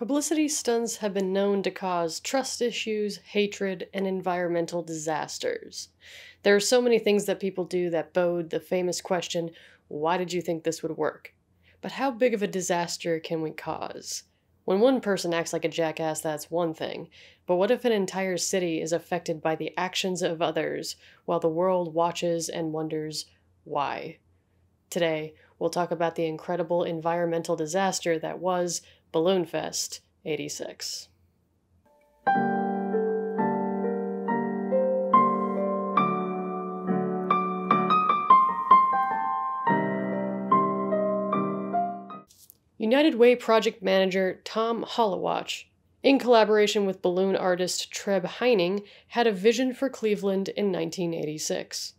Publicity stunts have been known to cause trust issues, hatred, and environmental disasters. There are so many things that people do that bode the famous question, why did you think this would work? But how big of a disaster can we cause? When one person acts like a jackass, that's one thing. But what if an entire city is affected by the actions of others, while the world watches and wonders why? Today, we'll talk about the incredible environmental disaster that was Balloonfest '86. United Way project manager Tom Hollowatch, in collaboration with balloon artist Treb Heining, had a vision for Cleveland in 1986.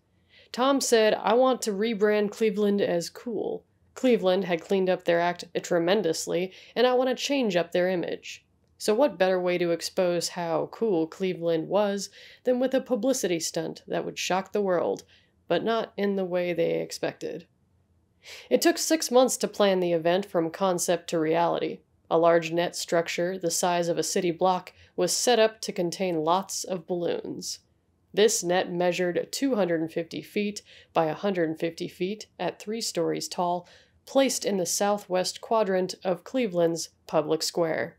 Tom said, "I want to rebrand Cleveland as cool. Cleveland had cleaned up their act tremendously, and I want to change up their image. So what better way to expose how cool Cleveland was than with a publicity stunt that would shock the world, but not in the way they expected." It took 6 months to plan the event from concept to reality. A large net structure the size of a city block was set up to contain lots of balloons. This net measured 250 feet by 150 feet at 3 stories tall, placed in the southwest quadrant of Cleveland's public square.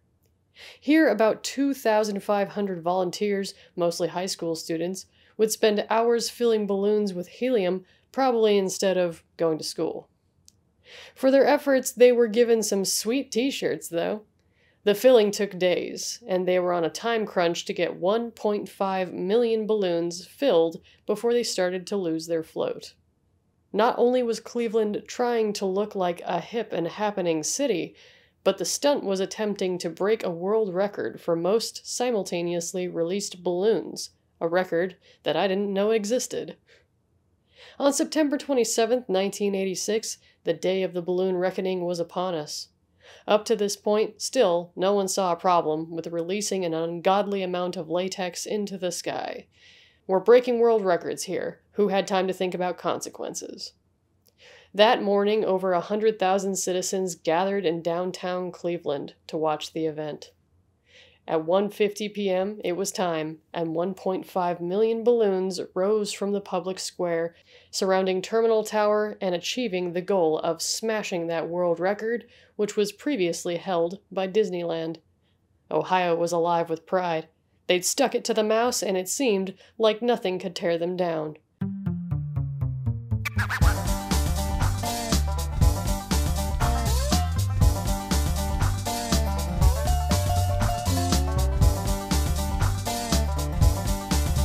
Here, about 2,500 volunteers, mostly high school students, would spend hours filling balloons with helium, probably instead of going to school. For their efforts, they were given some sweet t-shirts, though. The filling took days, and they were on a time crunch to get 1.5 million balloons filled before they started to lose their float. Not only was Cleveland trying to look like a hip and happening city, but the stunt was attempting to break a world record for most simultaneously released balloons, a record that I didn't know existed. On September 27, 1986, the day of the balloon reckoning was upon us. Up to this point, still, no one saw a problem with releasing an ungodly amount of latex into the sky. We're breaking world records here. Who had time to think about consequences? That morning, over 100,000 citizens gathered in downtown Cleveland to watch the event. At 1:50 p.m., it was time, and 1.5 million balloons rose from the public square surrounding Terminal Tower and achieving the goal of smashing that world record, which was previously held by Disneyland. Ohio was alive with pride. They'd stuck it to the mouse, and it seemed like nothing could tear them down.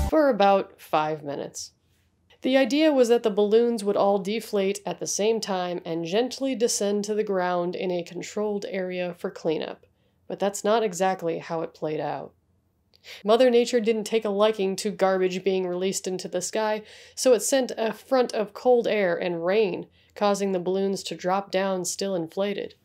For about 5 minutes. The idea was that the balloons would all deflate at the same time and gently descend to the ground in a controlled area for cleanup. But that's not exactly how it played out. Mother Nature didn't take a liking to garbage being released into the sky, so it sent a front of cold air and rain, causing the balloons to drop down still inflated.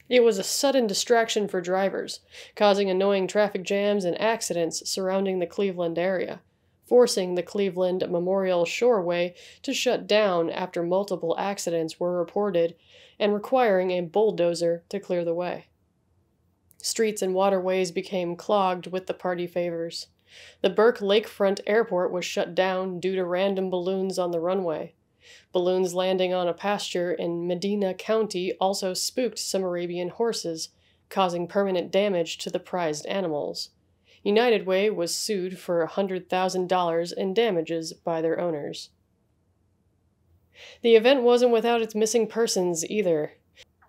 It was a sudden distraction for drivers, causing annoying traffic jams and accidents surrounding the Cleveland area, forcing the Cleveland Memorial Shoreway to shut down after multiple accidents were reported, and requiring a bulldozer to clear the way. Streets and waterways became clogged with the party favors. The Burke Lakefront Airport was shut down due to random balloons on the runway. Balloons landing on a pasture in Medina County also spooked some Arabian horses, causing permanent damage to the prized animals. United Way was sued for $100,000 in damages by their owners. The event wasn't without its missing persons either.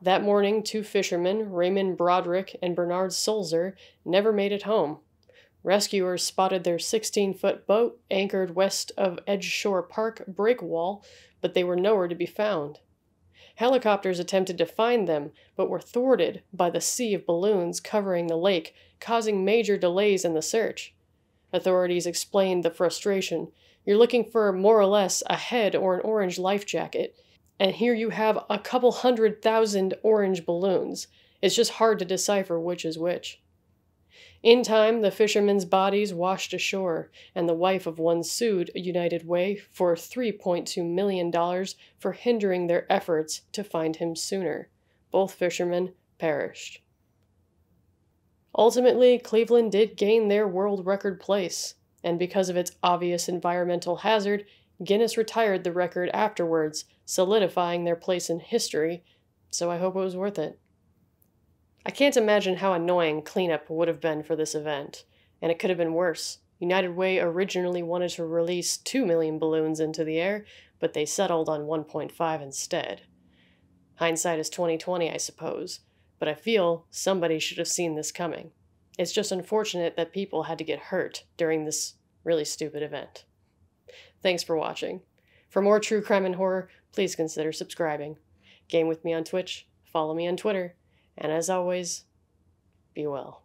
That morning, 2 fishermen, Raymond Broderick and Bernard Sulzer, never made it home. Rescuers spotted their 16-foot boat anchored west of Edgeshore Park breakwall, but they were nowhere to be found. Helicopters attempted to find them, but were thwarted by the sea of balloons covering the lake, causing major delays in the search. Authorities explained the frustration. You're looking for more or less a head or an orange life jacket, and here you have a couple 100,000 orange balloons. It's just hard to decipher which is which. In time, the fishermen's bodies washed ashore, and the wife of one sued United Way for $3.2 million for hindering their efforts to find him sooner. Both fishermen perished. Ultimately, Cleveland did gain their world record place, and because of its obvious environmental hazard, Guinness retired the record afterwards, solidifying their place in history, so I hope it was worth it. I can't imagine how annoying cleanup would have been for this event, and it could have been worse. United Way originally wanted to release 2 million balloons into the air, but they settled on 1.5 instead. Hindsight is 20/20, I suppose, but I feel somebody should have seen this coming. It's just unfortunate that people had to get hurt during this really stupid event. Thanks for watching. For more true crime and horror, please consider subscribing. Game with me on Twitch, follow me on Twitter, and as always, be well.